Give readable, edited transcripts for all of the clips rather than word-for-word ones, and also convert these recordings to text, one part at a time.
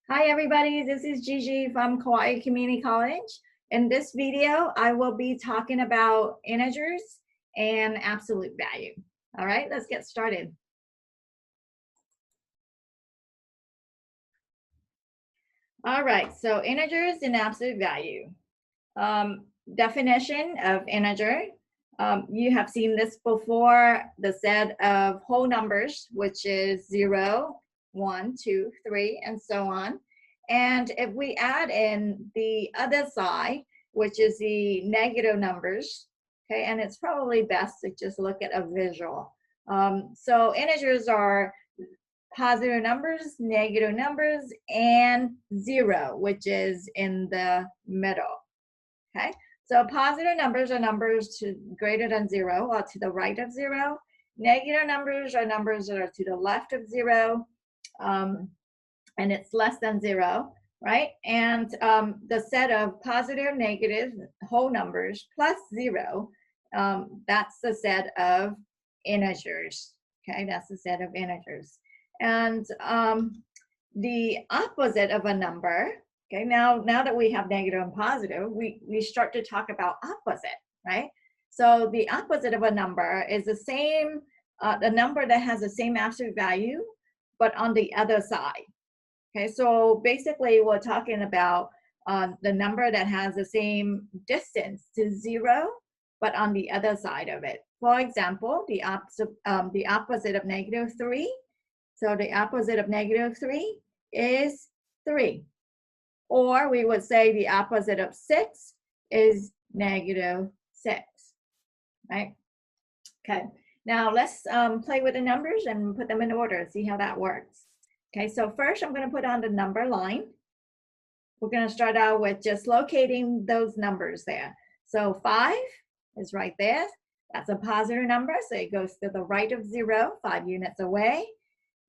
Hi everybody, this is Gigi from Kauai Community College. In this video, I will be talking about integers and absolute value. All right, let's get started. All right, so integers and absolute value. Definition of integer. You have seen this before, the set of whole numbers, which is 0, 1, 2, 3, and so on. And if we add in the other side, which is the negative numbers, okay, and it's probably best to just look at a visual. So integers are positive numbers, negative numbers, and 0, which is in the middle. Okay, so positive numbers are numbers greater than 0 or to the right of 0. Negative numbers are numbers that are to the left of 0, and it's less than 0, right? And the set of positive, negative, whole numbers plus 0, that's the set of integers. Okay, that's the set of integers. And the opposite of a number, okay, now that we have negative and positive, we start to talk about opposite, right? So the opposite of a number is the same, the number that has the same absolute value, but on the other side. Okay, so basically we're talking about the number that has the same distance to 0, but on the other side of it. For example, the opposite of negative 3. So the opposite of negative 3 is 3. Or we would say the opposite of 6 is negative 6, right? Okay, now let's play with the numbers and put them in order, see how that works. Okay, so first I'm going to put on the number line. We're going to start out with just locating those numbers there. So 5 is right there. That's a positive number, so it goes to the right of 0, 5 units away.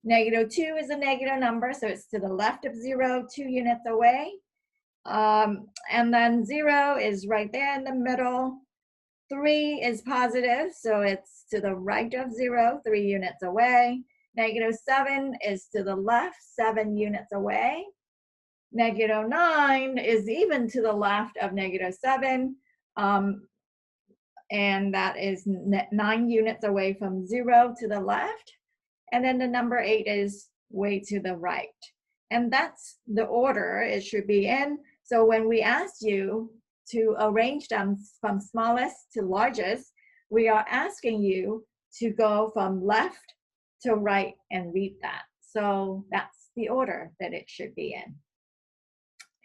Negative 2 is a negative number, so it's to the left of 0, 2 units away. And then 0 is right there in the middle. 3 is positive, so it's to the right of 0, 3 units away. Negative 7 is to the left, 7 units away. Negative 9 is even to the left of negative 7, and that is 9 units away from 0 to the left. And then the number 8 is way to the right. And that's the order it should be in. So when we asked you to arrange them from smallest to largest, we are asking you to go from left to right and read that. So that's the order that it should be in.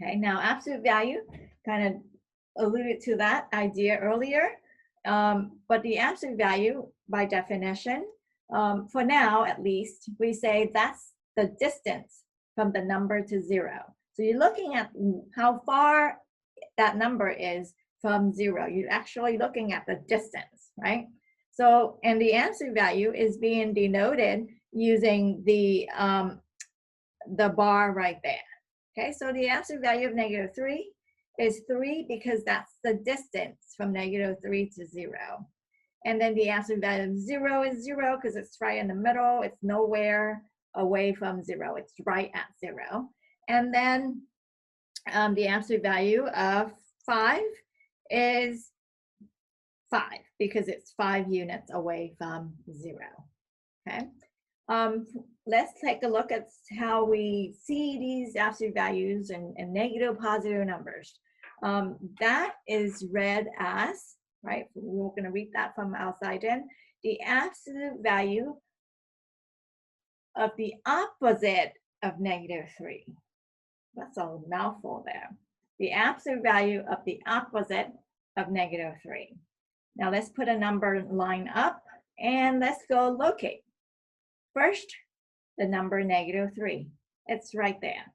Okay, now absolute value, kind of alluded to that idea earlier, but the absolute value by definition, for now at least, we say that's the distance from the number to 0. So you're looking at how far that number is from 0. You're actually looking at the distance, right? So, and the absolute value is being denoted using the bar right there. Okay, so the absolute value of negative 3 is 3 because that's the distance from negative 3 to 0. And then the absolute value of 0 is 0 because it's right in the middle. It's nowhere away from 0. It's right at 0. And then the absolute value of 5 is 5 because it's 5 units away from 0. Okay. Let's take a look at how we see these absolute values and negative, positive numbers. That is read as, right, we're going to read that from outside in, the absolute value of the opposite of negative 3. That's a mouthful there. The absolute value of the opposite of negative 3. Now let's put a number line up and let's go locate. First, the number negative 3. It's right there.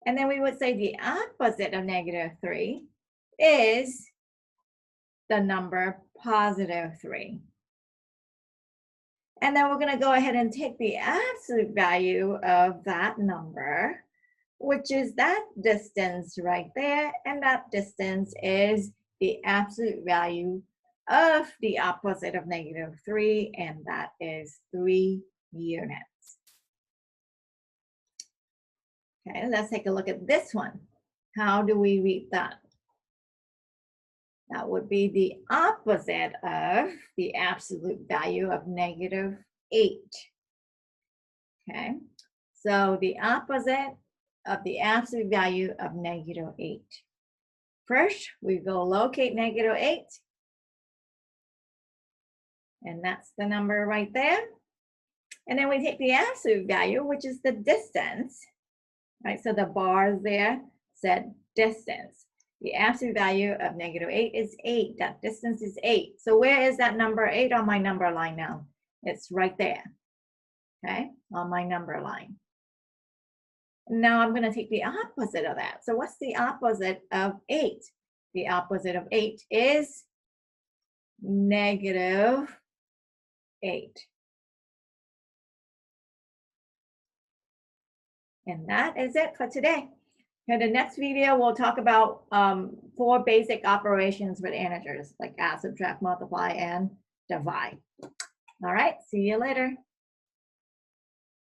And then we would say the opposite of negative 3 is the number positive 3. And then we're going to go ahead and take the absolute value of that number, which is that distance right there. And that distance is the absolute value of the opposite of negative 3, and that is 3 units. Okay, let's take a look at this one. How do we read that? That would be the opposite of the absolute value of -8. Okay, so the opposite of the absolute value of -8. First, we go locate -8, and that's the number right there. And then we take the absolute value, which is the distance, right? So the bars there said distance. The absolute value of -8 is 8. That distance is 8. So where is that number 8 on my number line now? It's right there, okay, on my number line. Now I'm going to take the opposite of that. So what's the opposite of 8? The opposite of 8 is -8. And that is it for today. In the next video, we'll talk about 4 basic operations with integers, like add, subtract, multiply, and divide. All right, see you later.